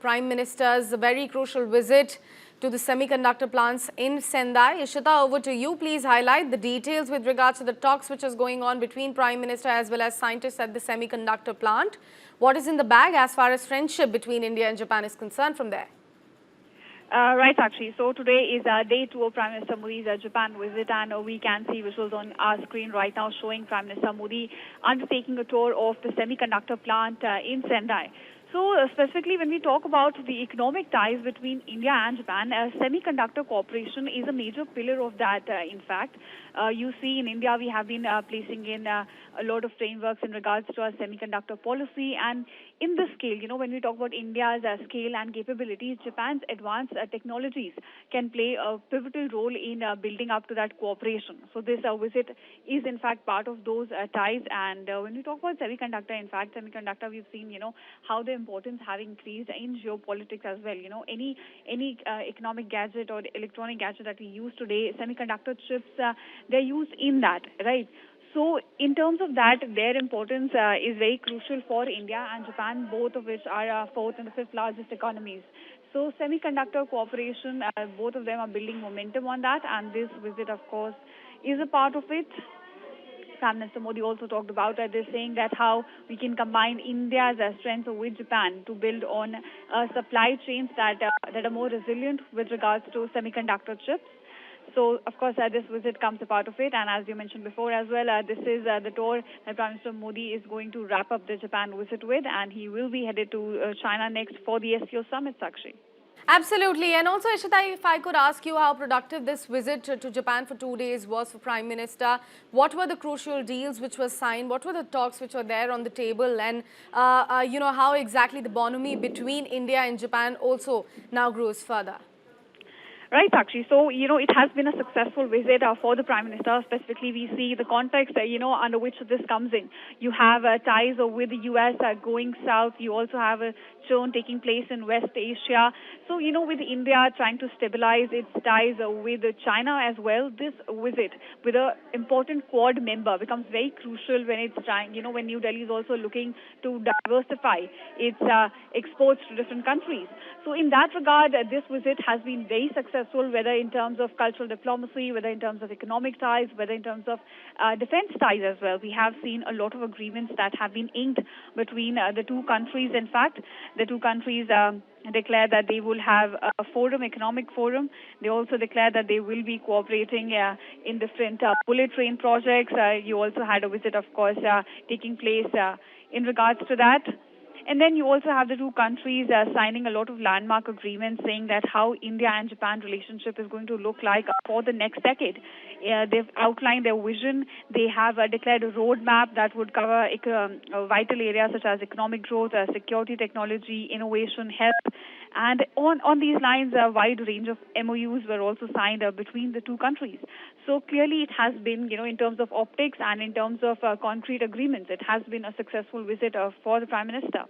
Prime Minister's very crucial visit to the semiconductor plants in Sendai. Ishita, over to you. Please highlight the details with regards to the talks which is going on between Prime Minister as well as scientists at the semiconductor plant. What is in the bag as far as friendship between India and Japan is concerned from there? Right, Sakshi. So today is day 2 of Prime Minister Modi's Japan visit, and we can see visuals on our screen right now showing Prime Minister Modi undertaking a tour of the semiconductor plant in Sendai. So specifically when we talk about the economic ties between India and Japan, semiconductor cooperation is a major pillar of that. In fact, you see in India we have been placing in a lot of frameworks in regards to our semiconductor policy, and in this scale, when we talk about India's scale and capabilities, Japan's advanced technologies can play a pivotal role in building up to that cooperation. So this visit is in fact part of those ties. And when we talk about semiconductor, in fact, semiconductor, we've seen, how the importance have increased in geopolitics as well. Any economic gadget or electronic gadget that we use today, semiconductor chips, they're used in that, right? So in terms of that, their importance is very crucial for India and Japan, both of which are fourth and the fifth largest economies. So semiconductor cooperation, both of them are building momentum on that, and this visit, of course, is a part of it. Prime Minister Modi also talked about this, saying that how we can combine India's strength with Japan to build on supply chains that are more resilient with regards to semiconductor chips. So, of course, this visit comes a part of it. And as you mentioned before as well, this is the tour that Prime Minister Modi is going to wrap up the Japan visit with. And he will be headed to China next for the SCO summit, Sakshi. Absolutely. And also, Ishita, if I could ask you how productive this visit to Japan for 2 days was for Prime Minister. What were the crucial deals which were signed? What were the talks which were there on the table? And, how exactly the bonhomie between India and Japan also now grows further? Right, Sakshi. So, it has been a successful visit for the Prime Minister. Specifically, we see the context, under which this comes in. You have ties with the U.S. Going south. You also have a turn taking place in West Asia. So, with India trying to stabilize its ties with China as well, this visit with an important Quad member becomes very crucial when it's trying, when New Delhi is also looking to diversify its exports to different countries. So, in that regard, this visit has been very successful, whether in terms of cultural diplomacy, whether in terms of economic ties, whether in terms of defense ties as well. We have seen a lot of agreements that have been inked between the two countries. In fact, the two countries declare that they will have a economic forum. They also declare that they will be cooperating in different bullet train projects. You also had a visit, of course, taking place in regards to that. And then you also have the two countries signing a lot of landmark agreements, saying that how India and Japan relationship is going to look like for the next decade. They've outlined their vision. They have declared a roadmap that would cover vital areas such as economic growth, security, technology, innovation, health. And on these lines, a wide range of MOUs were also signed between the two countries. So clearly it has been, in terms of optics and in terms of concrete agreements, it has been a successful visit for the Prime Minister.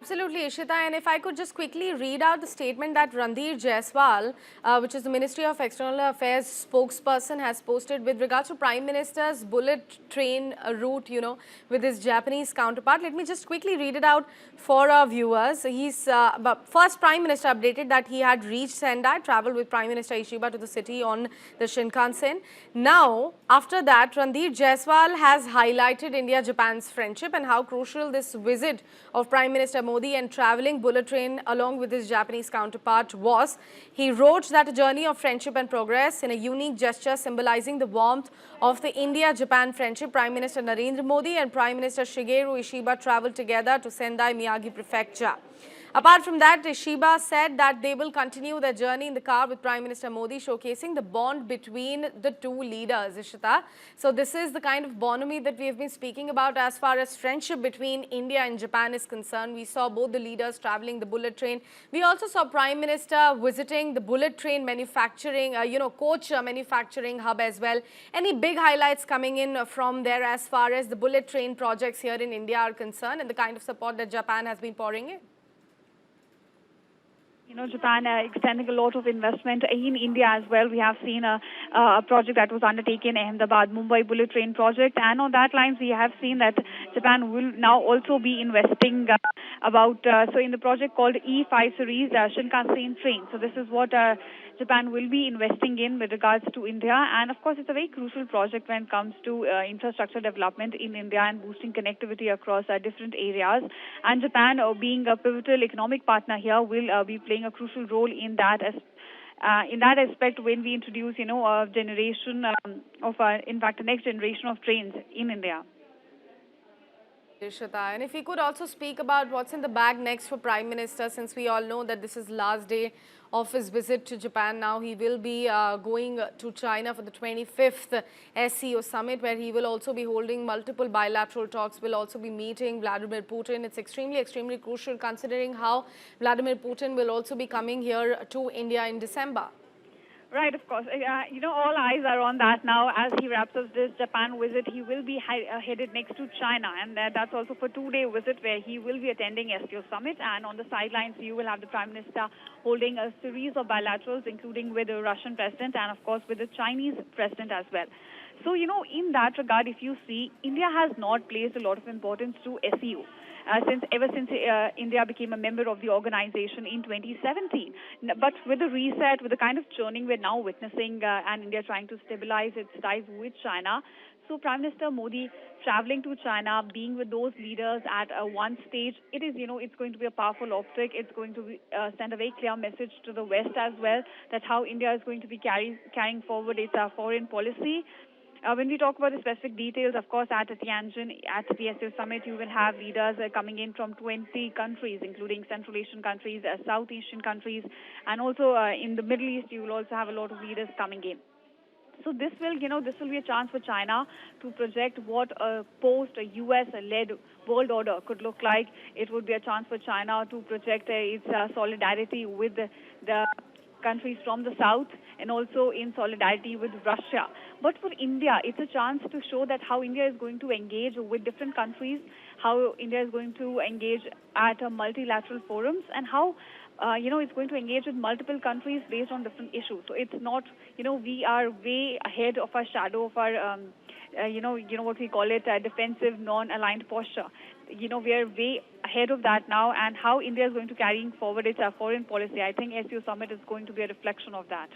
Absolutely, Ishita. And if I could just quickly read out the statement that Ranveer Jaiswal, which is the Ministry of External Affairs spokesperson, has posted with regards to Prime Minister's bullet train route, with his Japanese counterpart. Let me just quickly read it out for our viewers. He's first Prime Minister updated that he had reached Sendai, traveled with Prime Minister Ishiba to the city on the Shinkansen. Now, after that, Ranveer Jaiswal has highlighted India-Japan's friendship and how crucial this visit of Prime Minister Modi and traveling bullet train along with his Japanese counterpart was. He wrote that a journey of friendship and progress in a unique gesture symbolizing the warmth of the India-Japan friendship. Prime Minister Narendra Modi and Prime Minister Shigeru Ishiba traveled together to Sendai, Miyagi Prefecture. Apart from that, Ishiba said that they will continue their journey in the car with Prime Minister Modi, showcasing the bond between the two leaders, Ishita. So this is the kind of bonhomie that we have been speaking about as far as friendship between India and Japan is concerned. We saw both the leaders traveling the bullet train. We also saw Prime Minister visiting the bullet train manufacturing, coach manufacturing hub as well. Any big highlights coming in from there as far as the bullet train projects here in India are concerned and the kind of support that Japan has been pouring in? Japan extending a lot of investment in India as well. We have seen a project that was undertaken, Ahmedabad-Mumbai bullet train project. And on that lines, we have seen that Japan will now also be investing about, so in the project called E5 series Shinkansen train. So this is what Japan will be investing in with regards to India. And of course, it's a very crucial project when it comes to infrastructure development in India and boosting connectivity across different areas. And Japan, being a pivotal economic partner here, will be playing a crucial role in that in that aspect when we introduce, a generation in fact, the next generation of trains in India. Ishita. And if we could also speak about what's in the bag next for Prime Minister, since we all know that this is last day of his visit to Japan. Now he will be going to China for the 25th SCO summit, where he will also be holding multiple bilateral talks, will also be meeting Vladimir Putin. It's extremely crucial considering how Vladimir Putin will also be coming here to India in December. Right, of course. All eyes are on that now. As he wraps up this Japan visit, he will be headed next to China, and that's also for 2-day visit where he will be attending STO summit. And on the sidelines, you will have the Prime Minister holding a series of bilaterals, including with the Russian president and, of course, with the Chinese president as well. So, in that regard, if you see, India has not placed a lot of importance to SEO. Ever since India became a member of the organization in 2017. But with the reset, with the kind of churning we're now witnessing, and India trying to stabilize its ties with China, so Prime Minister Modi traveling to China, being with those leaders at one stage, it's going to be a powerful optic. It's going to send a very clear message to the West as well, that how India is going to be carrying forward its foreign policy. When we talk about the specific details, of course, at Tianjin, at the SEO summit, you will have leaders coming in from 20 countries, including Central Asian countries, South Asian countries, and also in the Middle East, you will also have a lot of leaders coming in. So this will be a chance for China to project what a post-US-led world order could look like. It would be a chance for China to project its solidarity with the countries from the south and also in solidarity with Russia. But for India, it's a chance to show that how India is going to engage with different countries, how India is going to engage at multilateral forums, and how it's going to engage with multiple countries based on different issues. So it's not, we are way ahead of our shadow of our, what we call it, a defensive, non-aligned posture. We are way ahead of that now, and how India is going to carry forward its foreign policy. I think SEO Summit is going to be a reflection of that.